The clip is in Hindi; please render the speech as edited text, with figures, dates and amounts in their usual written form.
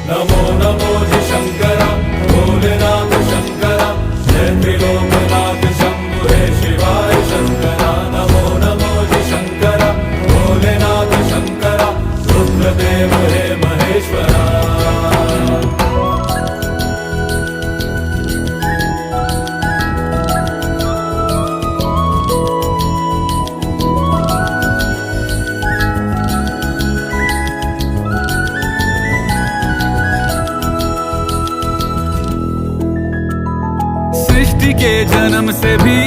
नमो नमो जी शंकरा भोलेनाथ शंकरा जय त्रिलोकनाथ शंभु हे शिवाय शंकरा नमो नमो जी शंकरा भोलेनाथ शंकरा रुद्रदेव हे महेश्वरा। सृष्टि के जन्म से भी